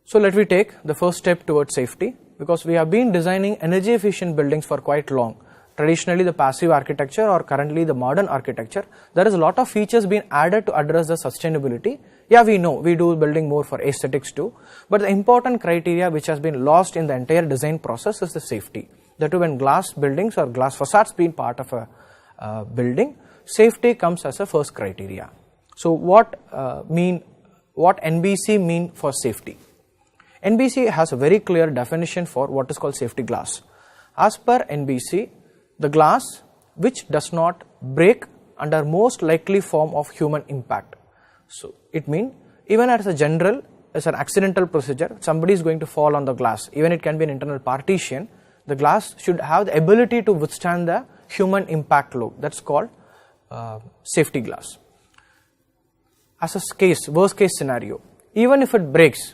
So let me take the first step towards safety, because we have been designing energy efficient buildings for quite long. Traditionally the passive architecture or currently the modern architecture, there is a lot of features being added to address the sustainability. Yeah, we know we do building more for aesthetics too, but the important criteria which has been lost in the entire design process is the safety. That too, when glass buildings or glass facades being part of a building, safety comes as a first criteria. So what NBC mean for safety? NBC has a very clear definition for what is called safety glass. As per NBC, the glass which does not break under most likely form of human impact. So it means even as a general, as an accidental procedure, somebody is going to fall on the glass, even it can be an internal partition, the glass should have the ability to withstand the human impact load. That's called safety glass. As a case, worst case scenario, even if it breaks,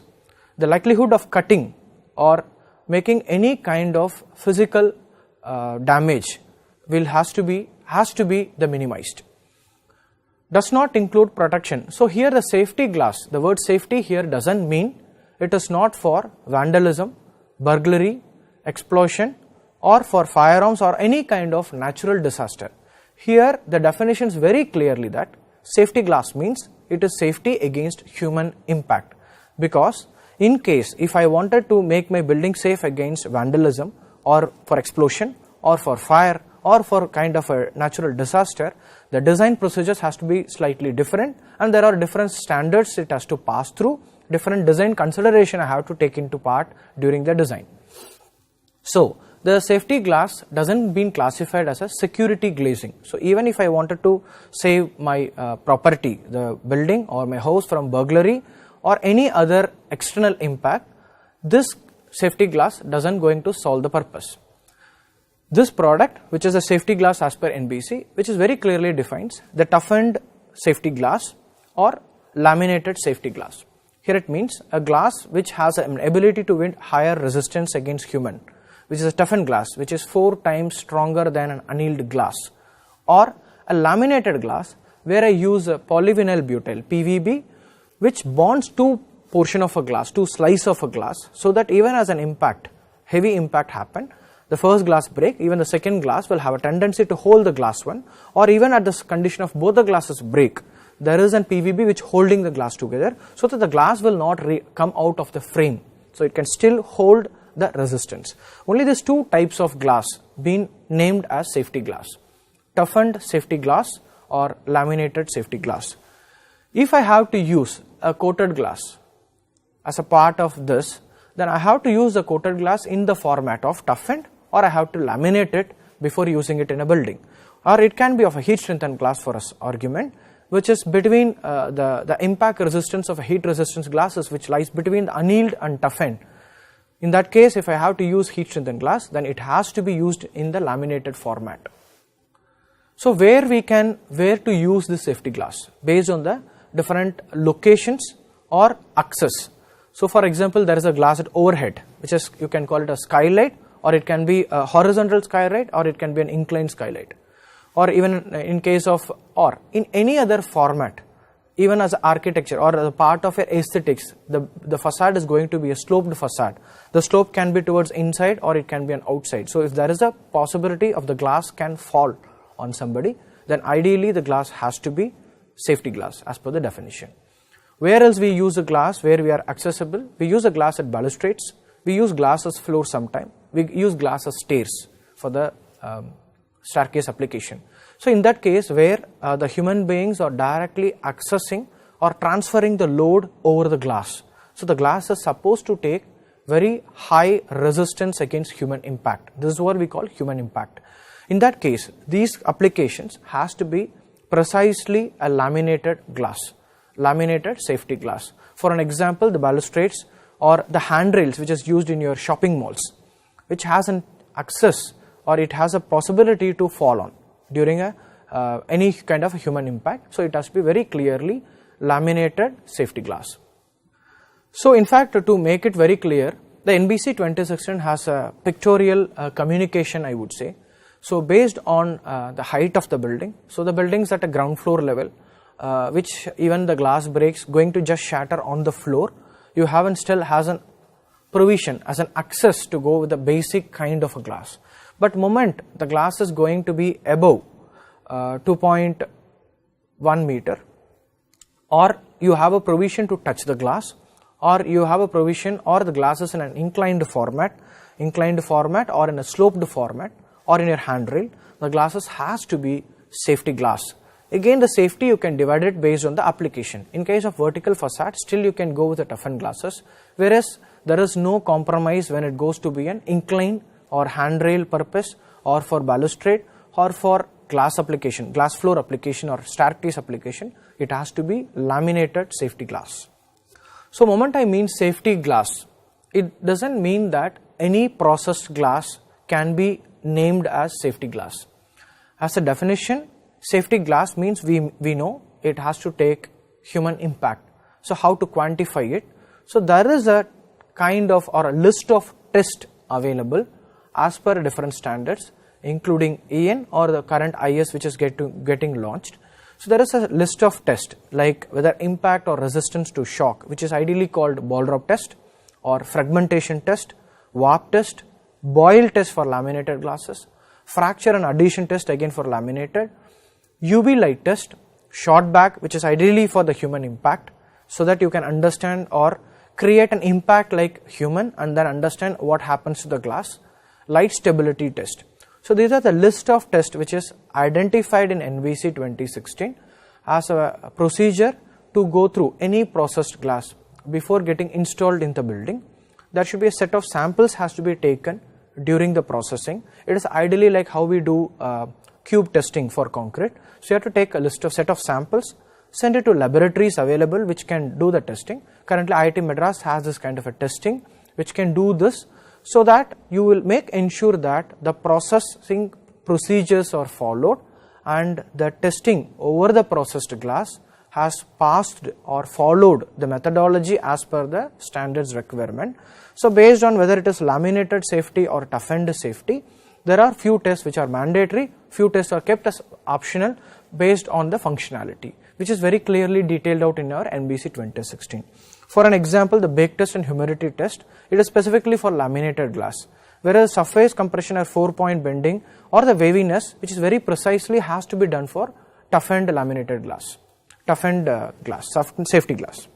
the likelihood of cutting or making any kind of physical damage has to be the minimized. Does not include protection. So here the safety glass, the word safety here doesn't mean it is not for vandalism, burglary, explosion, or for firearms or any kind of natural disaster. Here the definition is very clearly that safety glass means it is safety against human impact, because in case if I wanted to make my building safe against vandalism or for explosion or for fire or for kind of a natural disaster, the design procedures has to be slightly different, and there are different standards it has to pass through, different design consideration I have to take into part during the design. So the safety glass doesn't been classified as a security glazing. So even if I wanted to save my property, the building or my house from burglary or any other external impact, this safety glass doesn't going to solve the purpose. This product, which is a safety glass as per NBC, which is very clearly defines the toughened safety glass or laminated safety glass. Here it means a glass which has an ability to win higher resistance against human, which is a toughened glass which is 4 times stronger than an annealed glass, or a laminated glass where I use a polyvinyl butyl PVB, which bonds 2 portion of a glass, 2 slice of a glass, so that even as an impact, heavy impact happen, the first glass break, even the second glass will have a tendency to hold the glass one, or even at this condition of both the glasses break, there is an PVB which holding the glass together, so that the glass will not come out of the frame, so it can still hold the resistance. Only these 2 types of glass been named as safety glass: toughened safety glass or laminated safety glass. If I have to use a coated glass as a part of this, then I have to use the coated glass in the format of toughened, or I have to laminate it before using it in a building. Or it can be of a heat strengthened glass for us argument, which is between the impact resistance of a heat resistance glasses, which lies between the annealed and toughened. In that case, if I have to use heat strengthened glass, then it has to be used in the laminated format. So where to use this safety glass? Based on the different locations or access. So for example, there is a glass at overhead, which is, you can call it a skylight, or it can be a horizontal skylight, or it can be an inclined skylight, or even in case of, or in any other format, even as architecture or as a part of aesthetics, the facade is going to be a sloped facade. The slope can be towards inside or it can be an outside. So if there is a possibility of the glass can fall on somebody, then ideally the glass has to be safety glass as per the definition. Where else we use a glass where we are accessible? We use a glass at balustrades, we use glass as floor sometime, we use glass as stairs for the staircase application. So in that case where the human beings are directly accessing or transferring the load over the glass. So the glass is supposed to take very high resistance against human impact. This is what we call human impact. In that case, these applications has to be precisely a laminated glass, laminated safety glass. For an example, the balustrades or the handrails which is used in your shopping malls, which has an access or it has a possibility to fall on during any kind of human impact. So it has to be very clearly laminated safety glass. So in fact, to make it very clear, the NBC 2016 has a pictorial communication, I would say. So based on the height of the building, so the buildings at a ground floor level, which even the glass breaks going to just shatter on the floor. you haven't still has an provision as an access to go with the basic kind of a glass. But moment the glass is going to be above 2.1 meter, or you have a provision to touch the glass, or you have a provision or the glass is in an inclined format or in a sloped format or in your handrail, the glasses has to be safety glass. Again, the safety you can divide it based on the application. In case of vertical facade, still you can go with the toughened glasses, whereas there is no compromise when it goes to be an incline or handrail purpose, or for balustrade, or for glass application, glass floor application or staircase application, it has to be laminated safety glass. So moment I mean safety glass, it doesn't mean that any processed glass can be named as safety glass. As a definition, safety glass means we know it has to take human impact. So how to quantify it? So there is a kind of or a list of tests available as per different standards, including EN or the current IS which is getting launched. So there is a list of tests like whether impact or resistance to shock, which is ideally called Ball-Rop test, or fragmentation test, warp test, Boyle test for laminated glasses, fracture and adhesion test again for laminated, UV light test, shot back, which is ideally for the human impact, so that you can understand or create an impact like human and then understand what happens to the glass, light stability test. So these are the list of tests which is identified in NBC 2016 as a procedure to go through any processed glass before getting installed in the building. There should be a set of samples has to be taken during the processing. It is ideally like how we do cube testing for concrete. So you have to take a set of samples, send it to laboratories available which can do the testing. Currently IIT Madras has this kind of a testing which can do this, so that you will ensure that the processing procedures are followed and the testing over the processed glass has passed or followed the methodology as per the standards requirement. So based on whether it is laminated safety or toughened safety, there are few tests which are mandatory, few tests are kept as optional based on the functionality, which is very clearly detailed out in our NBC 2016. For an example, the bake test and humidity test, it is specifically for laminated glass, whereas surface compression or 4-point bending or the waviness, which is very precisely has to be done for toughened laminated glass, toughened glass, safety glass.